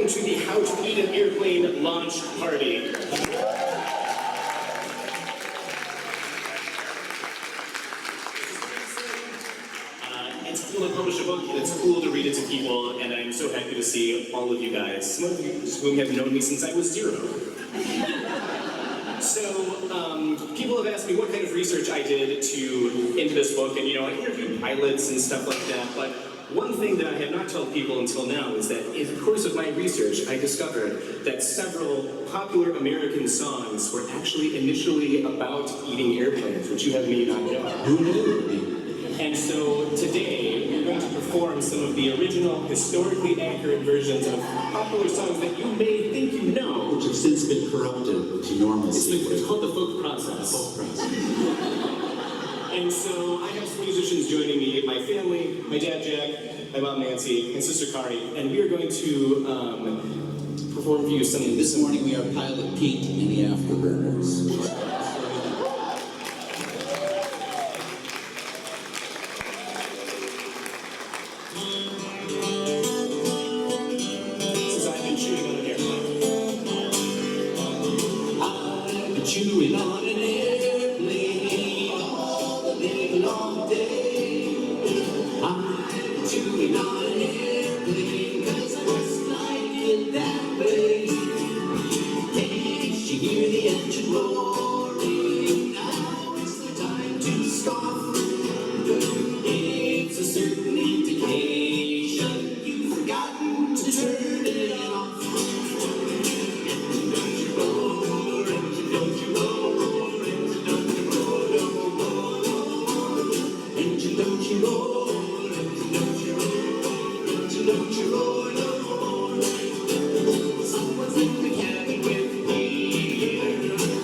welcome to the How to Eat an Airplane launch party. It's cool to publish a book, and it's cool to read it to people, and I'm so happy to see all of you guys, some of you whom have known me since I was 0. So, people have asked me what kind of research I did into this book, and I interviewed pilots and stuff like that, but one thing that I have not told people until now is that in the course of my research, I discovered that several popular American songs were actually initially about eating airplanes, which you have me not know. Who knew? And so today, we're going to perform some of the original, historically accurate versions of popular songs that you may think you know. Which have since been corrupted to normalcy. It's called the folk process. And so I have some musicians joining me, my family, my dad Jack, my mom Nancy, and sister Kari, and we are going to perform for you some of This morning we are Pilot Pete in the Afterburners. Chewing on an airplane all the day long day. I'm chewing on an airplane 'cause I just like it that way. Can't you hear the engine roaring? Now it's the time to stop. It's a certain indication you've forgotten to turn it off. Someone's in the cabin with me.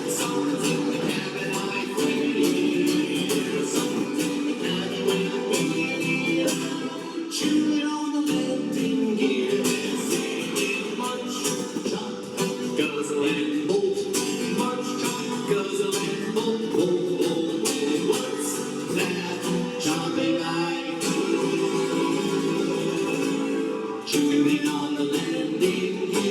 Someone's in the cabin, I fear. Someone's in the cabin with me. Chewing on the landing gear. Singing munch, chomp, guzzle and bolt. Munch, chomp, guzzle and bolt. Bolt, bolt, bolt. What's that chomping I do? Chewing on the landing gear.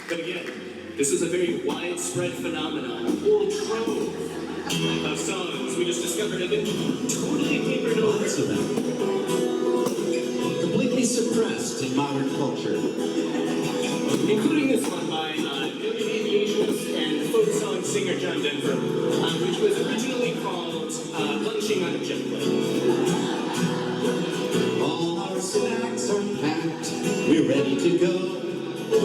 But again, this is a very widespread phenomenon, a whole trove of songs we just discovered have been totally papered over. Lots of them. Completely suppressed in modern culture. Including this one by Million Aviationist and folk song singer John Denver, which was originally called Lunching on a Jet Plane. All our snacks are packed, we're ready to go.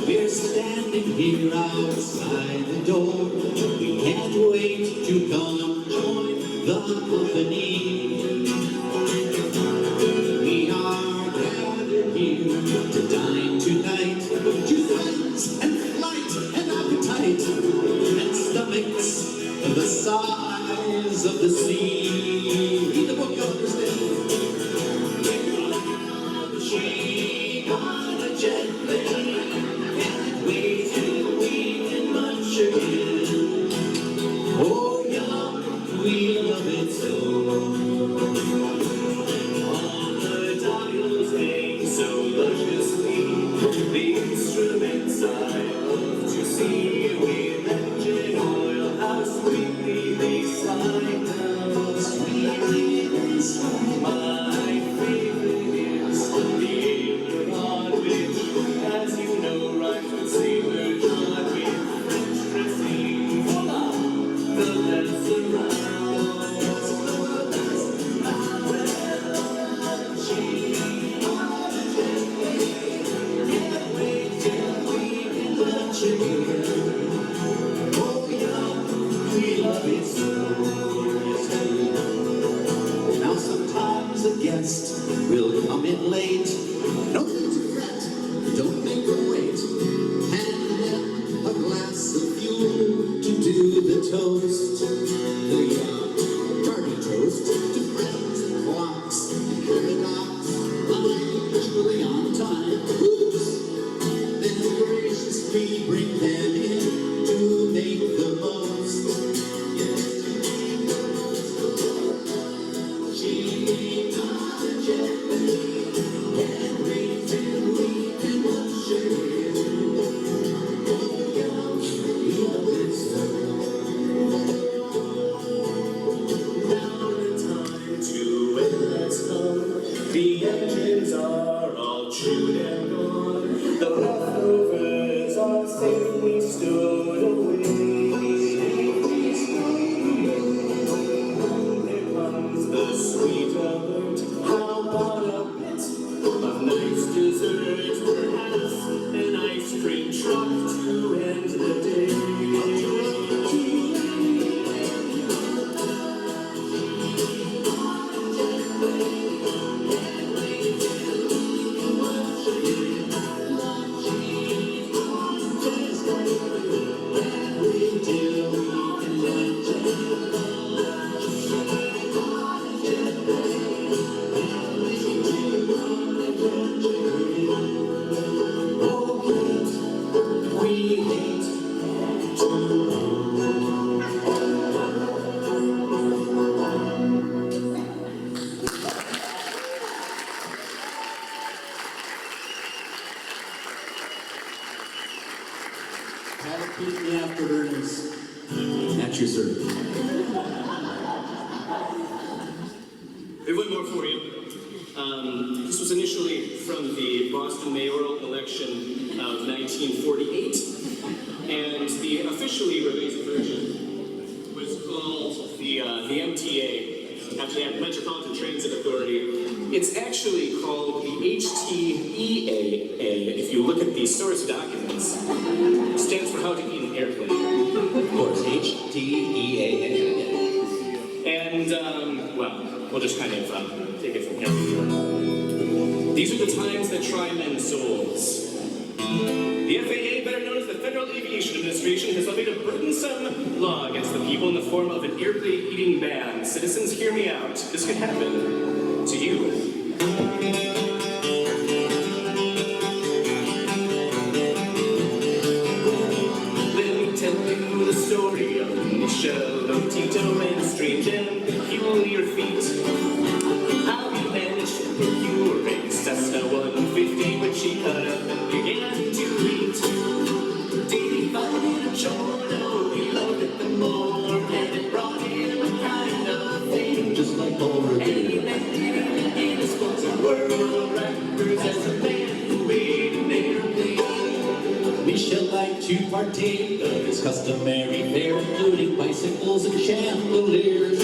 We're standing here outside the door. We can't wait to come join the company. We are gathered here to dine tonight. To friends and flight and appetite and stomachs the size of the sea. Read the book, you'll understand. Launching on a jet plane. Can't wait till we can munch again. Oh, yum, we love it so. All the dials hang so lusciously. Have a peek in the afterburners. At your service. We have one more for you. This was initially from the Boston mayoral election of 1948, and the officially released version was called the MTA, actually the Metropolitan Transit Authority. It's actually called the HTEAA. If you look at the source documents, it stands for How to Eat an Airplane. Of course, HTEAA. And, well, we'll just kind of take it from here. These are the times that try men's souls. The FAA, better known as the Federal Aviation Administration, has levied a burdensome law against the people in the form of an airplane eating ban. Citizens, hear me out. This could happen to you. The story of Michelle, Tito, and Strange and Peculiar Feet. How he managed to procure a Cessna 150, but she cut up and began to eat. Did he find a chore? No, he loved it the more, and it brought him a kind of thing. Just like Paul Revere. And he landed in a sports world records as a man who made an airplane. Michelle liked to partake of his customary fare, including bicycles and chandeliers.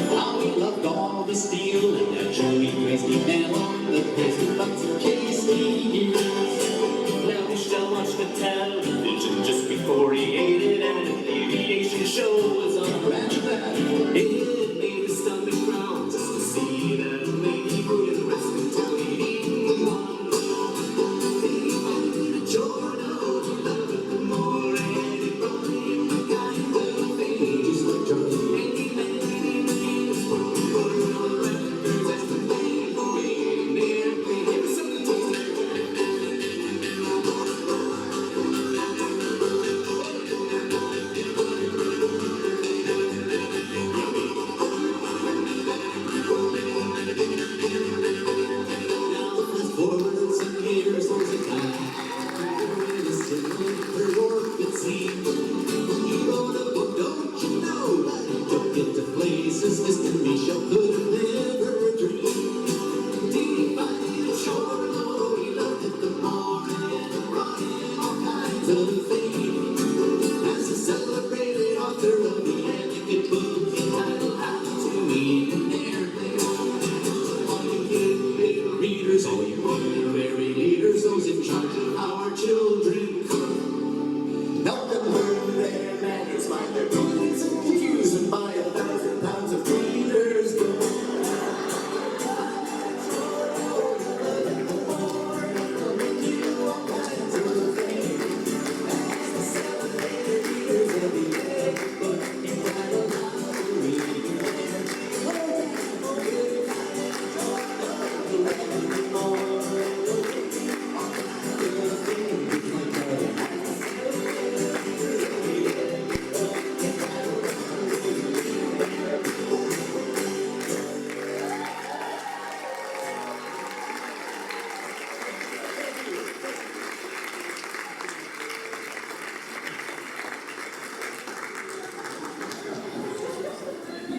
How he loved all the steel and naturally crazy man on the place with lots of casey ears. Now Michelle watched the television just before he ate it, and an aviation show was on. Imagine that. It made his stomach growl just to see that a lady wouldn't rest until he'd eaten one.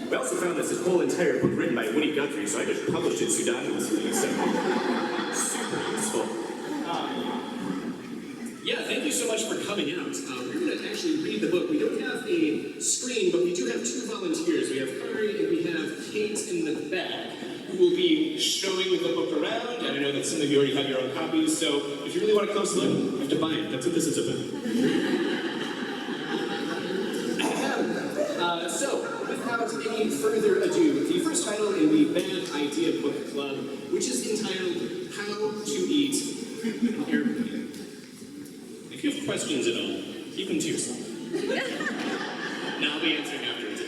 We also found this whole entire book written by Woody Guthrie, so I just published it pseudonymously, so super useful. Yeah, thank you so much for coming out. We're going to actually read the book. We don't have a screen, but we do have two volunteers. We have Kari and we have Kate in the back, who will be showing the book around. And I know that some of you already have your own copies, so if you really want a close look, you have to buy it. That's what this is about. So, without any further ado, the first title in the Bad Idea Book Club, which is entitled How to Eat an Airplane. If you have questions at all, keep them to yourself. Now I'll be answering afterwards.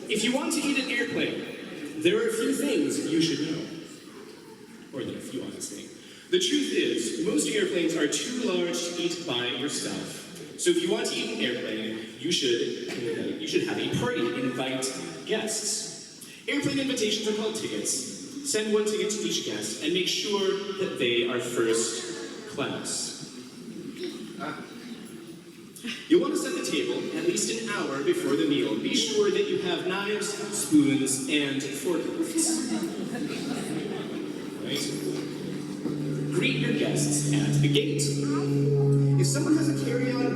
If you want to eat an airplane, there are a few things you should know. More than a few, honestly. The truth is, most airplanes are too large to eat by yourself. So if you want to eat an airplane, you should have a party, invite guests. Airplane invitations are called tickets. Send one ticket to each guest and make sure that they are first class. You'll want to set the table at least an hour before the meal. Be sure that you have knives, spoons, and forklifts. Right? Greet your guests at the gate. If someone has a carry-on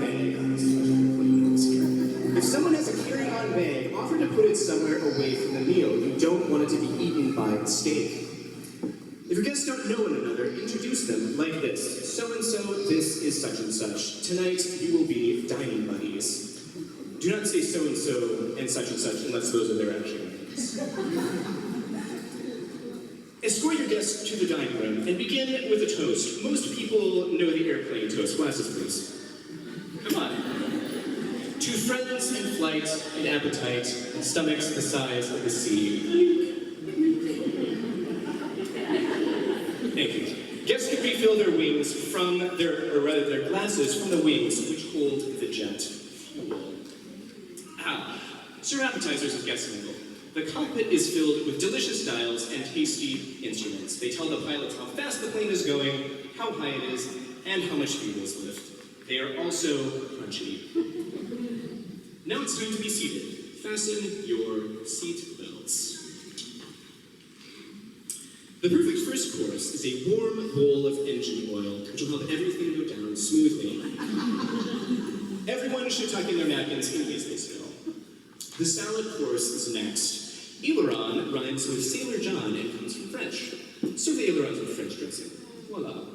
bag, offer to put it somewhere away from the meal. You don't want it to be eaten by mistake. If your guests don't know one another, introduce them like this. So-and-so, this is such and such. Tonight, you will be dining buddies. Do not say so-and-so and such unless those are their actual names. Escort your guests to the dining room and begin with a toast. Most people know the airplane toast. Glasses, please. Come on. To friends in flight and appetite, and stomachs the size of the sea. Thank you. Guests can refill their wings from their glasses from the wings which hold the jet fuel. Serve appetizers as guests mingle. The cockpit is filled with delicious dials and tasty instruments. They tell the pilots how fast the plane is going, how high it is, and how much fuel is left. They are also crunchy. Now it's time to be seated. Fasten your seat belts. The perfect first course is a warm bowl of engine oil, which will help everything go down smoothly. Everyone should tuck in their napkins in case they spill. The salad course is next. Aileron rhymes with Sailor John and comes from French. Serve the ailerons with French dressing. Voila.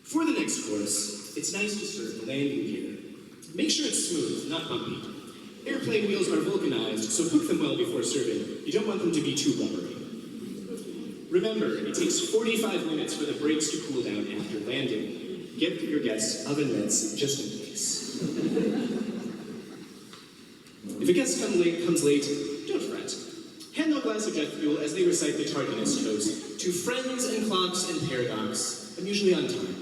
For the next course, it's nice to serve the landing gear. Make sure it's smooth, not bumpy. Airplane wheels are vulcanized, so cook them well before serving. You don't want them to be too rubbery. Remember, it takes 45 minutes for the brakes to cool down after landing. Get your guests oven mitts just in case. If a guest comes late, don't fret. Hand them a glass of jet fuel as they recite the tardiness toast. To friends and clocks and paradox, I'm usually on time.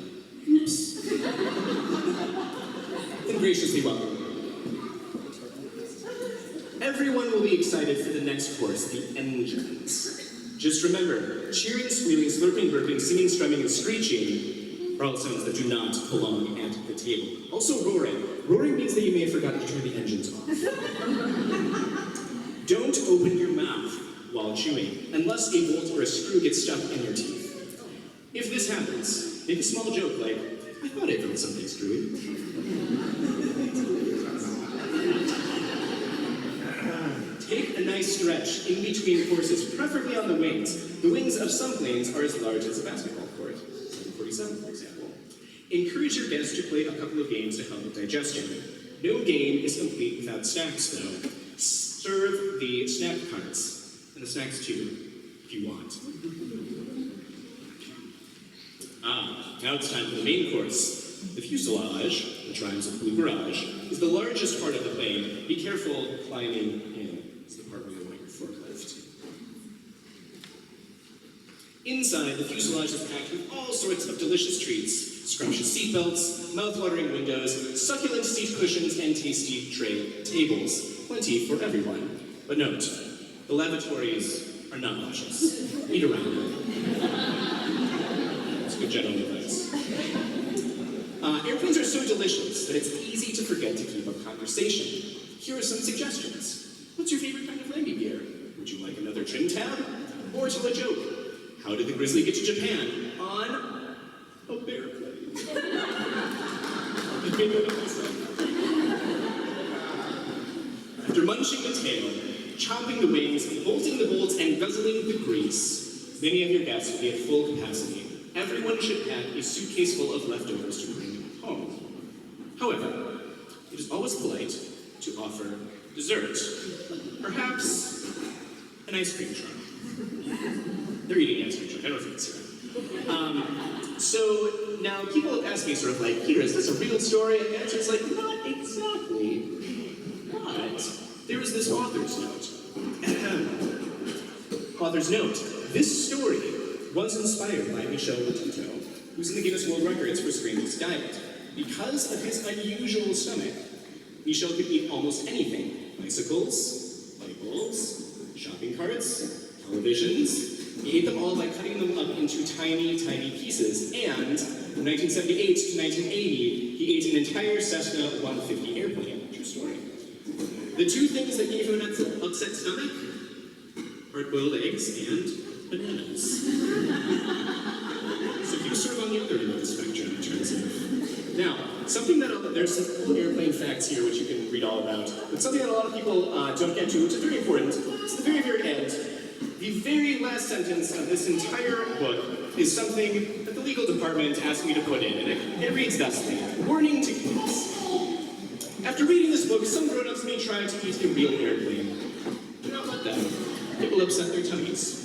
Oops. Then graciously welcome. Everyone will be excited for the next course, the engines. Just remember, cheering, squealing, slurping, burping, singing, strumming, and screeching are all sounds that do not belong at the table. Also roaring. Roaring means that you may have forgotten to turn the engines off. Don't open your mouth while chewing, unless a bolt or a screw gets stuck in your teeth. If this happens, make a small joke like, I thought I felt something screwy. Take a nice stretch in between courses, preferably on the wings. The wings of some planes are as large as a basketball court, 747 for example. Encourage your guests to play a couple of games to help with digestion. No game is complete without snacks though. Serve the snack carts, and the snacks too, if you want. Now it's time for the main course. The fuselage, which rhymes with blue garage, is the largest part of the plane. Be careful climbing in. It's the part where you want your forklift. Inside, the fuselage is packed with all sorts of delicious treats. Scrumptious seatbelts, mouth-watering windows, succulent seat cushions, and tasty tray tables. Plenty for everyone. But note, the lavatories are not luscious. Eat around them. It's good general advice. Airplanes are so delicious that it's easy to forget to keep up conversation. Here are some suggestions. What's your favorite kind of landing gear? Would you like another trim tab? Or tell a joke? How did the Grizzly get to Japan? On a bear plane. After munching the tail, chopping the wings, bolting the bolts, and guzzling the grease, many of your guests will be at full capacity. Everyone should pack a suitcase full of leftovers to bring home. However, it is always polite to offer dessert. Perhaps an ice cream truck. They're eating ice cream truck, I don't think it's here. So now people have asked me sort of like, Peter, is this a real story? And the answer is like, not exactly. But there is this author's note. Author's note. This story was inspired by Michel Lotito, who's in the Guinness World Records for strangest diet. Because of his unusual stomach, Michel could eat almost anything. Bicycles, light bulbs, shopping carts, televisions, He ate them all by cutting them up into tiny, tiny pieces. And from 1978 to 1980, he ate an entire Cessna 150 airplane. True story. The two things that gave him an upset stomach: hard-boiled eggs and bananas. So he was sort of on the other end of the spectrum in terms of. Now, something that there's some airplane facts here which you can read all about, but something that a lot of people don't get to, which is very important. It's the very, very end. The very last sentence of this entire book is something that the legal department asked me to put in, and it reads thusly: warning to kids. After reading this book, some grown-ups may try to eat a real airplane. Do not let them. It will upset their tummies.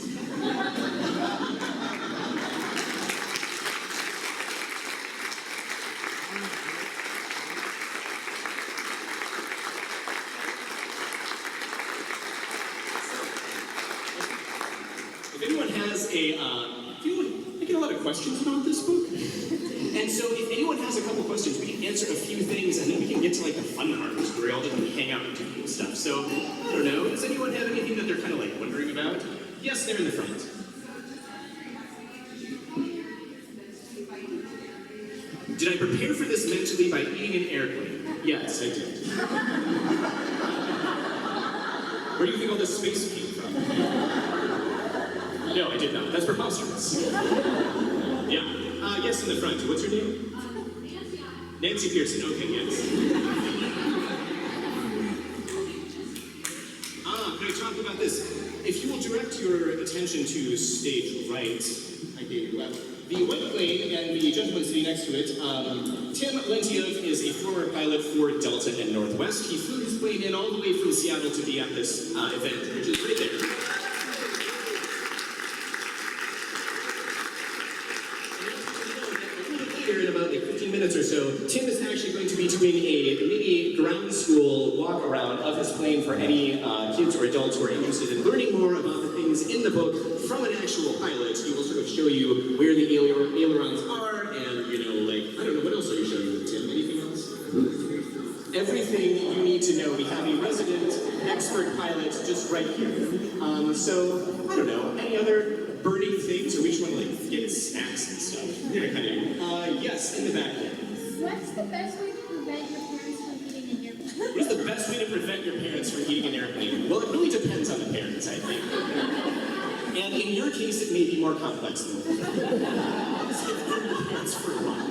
If anyone has I get a lot of questions about this book. And so if anyone has a couple questions, we can answer a few things, and then we can get to like the fun part, where we all just hang out and do cool stuff. So, I don't know, does anyone have anything that they're kind of like wondering about? Yes, they're in the front. Did I prepare for this mentally by eating an airplane? Yes, I did. Where do you think all this space came from? No, I did not. That's preposterous. Yeah. Yes, in the front. What's your name? Nancy Pearson. Okay, yes. Can I talk about this? If you will direct your attention to stage right, I gave you left. The white plane and the gentleman sitting next to it, Tim Lentiev is a former pilot for Delta and Northwest. He flew his plane in all the way from Seattle to be at this event, which is right there. In about like 15 minutes or so, Tim is actually going to be doing a mini ground school walk around of his plane for any kids or adults who are interested in learning more about the things in the book from an actual pilot. He will sort of show you where the ailerons are, and like, I don't know, what else are you showing, Tim? Anything else? Everything you need to know. We have a resident expert pilot just right here. So, I don't know, any other burning things, or we just want to like get snacks and stuff? Yeah, kind of. Yes, in the back. What's the best way to prevent your parents from eating an airplane? What is the best way to prevent your parents from eating an airplane? Well, it really depends on the parents, I think. And in your case, it may be more complex than that. Let's get rid of your parents for a while.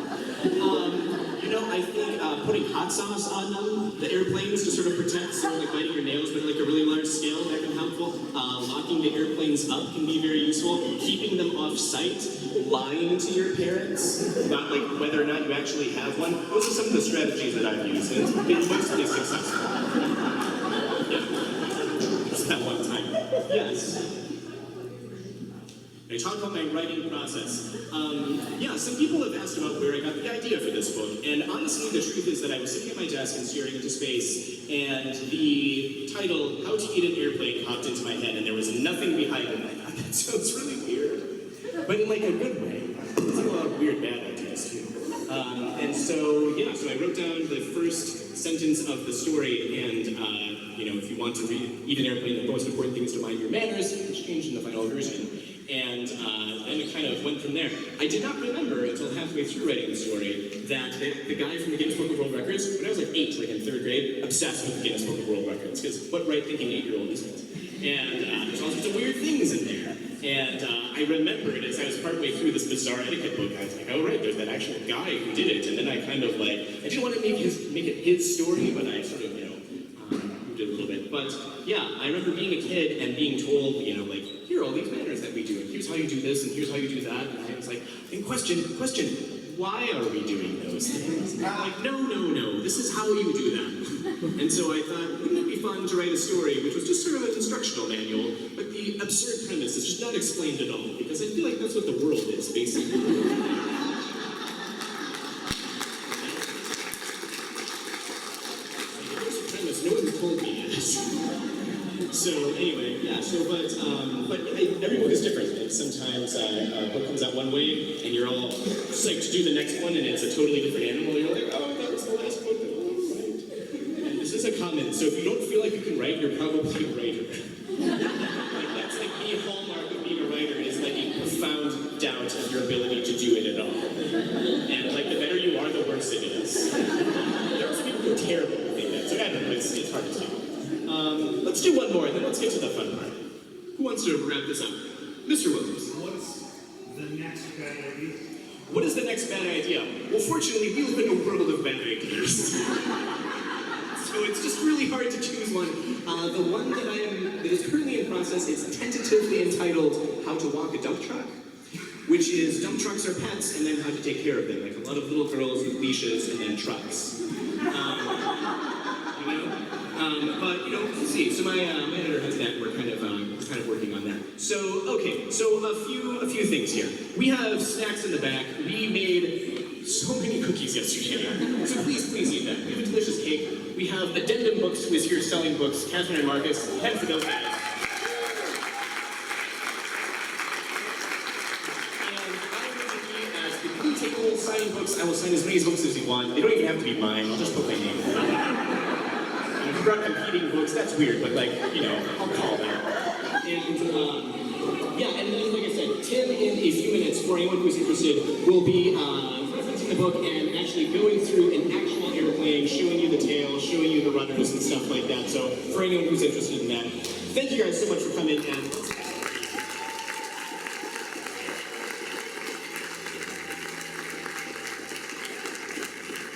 I think putting hot sauce on them, the airplanes, to sort of protect, so like biting your nails, but like a really large scale, that can be helpful. Locking the airplanes up can be very useful. Keeping them off site, lying to your parents about like whether or not you actually have one. Those are some of the strategies that I've used, and it's been mostly successful. Yeah. Just that one time. Yes. I talk about my writing process. Some people have asked about where I got the idea for this book, and honestly, the truth is that I was sitting at my desk and staring into space, and the title, How to Eat an Airplane, popped into my head, and there was nothing behind it. I thought, that sounds really weird, but in like a good way. There's like a lot of weird bad ideas too. So I wrote down the first sentence of the story, and if you want to eat an airplane, the most important thing is to mind your manners, which changed in the final version. And then it kind of went from there. I did not remember until halfway through writing the story that the guy from the Guinness Book of World Records, when I was like 8, like in 3rd grade, obsessed with the Guinness Book of World Records, because what right-thinking 8-year-old isn't? And there's all sorts of weird things in there. And I remembered as I was partway through this bizarre etiquette book, I was like, oh right, there's that actual guy who did it. And then I kind of like, I didn't want to make it his story, but I sort of, moved it a little bit. But yeah, I remember being a kid and being told, like, here are all these manners that we do, and here's how you do this, and here's how you do that. And I was like, and question, why are we doing those things? And they're like, no, this is how you do them. And so I thought, wouldn't it be fun to write a story which was just sort of an instructional manual, but the absurd premise is just not explained at all, because I feel like that's what the world is, basically. No one told me this. So anyway, but every book is different. And sometimes a book comes out one way, and you're all psyched to do the next one, and it's a totally different animal. You're like, oh, that was the last book that I want to write. And this is a comment. So if you don't feel like you can write, you're probably a writer. Like that's like the hallmark of being a writer is like measurement of your ability to do it at all. And like the better you are, the worse it is. There are some people who are terrible at that, so I don't know, it's hard to tell. Let's do one more, and then let's get to the fun part. Who wants to wrap this up? Mr. Williams. What's the next bad idea? What is the next bad idea? Well, fortunately, we live in a world of bad ideas. So it's just really hard to choose one. The one that is currently in process is tentatively entitled How to Walk a Dump Truck, which is dump trucks are pets and then how to take care of them, like a lot of little girls with leashes and then trucks. But we'll see. So my editor has that. We're kind of working on that. So okay. So a few things here. We have snacks in the back. We made so many cookies yesterday. So please eat them. We have a delicious cake. We have Addendum Books, who is here selling books. Catherine and Marcus, head for those guys. And I'm going to be asked, if you take a little signing books, I will sign as many books as you want. They don't even have to be mine. I'll just put my name on it. If you brought competing books, that's weird, but I'll call that. And and then like I said, Tim in a few minutes, for anyone who's interested, will be referencing the book and actually going through an actual airplane, showing you the tail, showing you the runners and stuff like that. So for anyone who's interested in that, thank you guys so much for coming and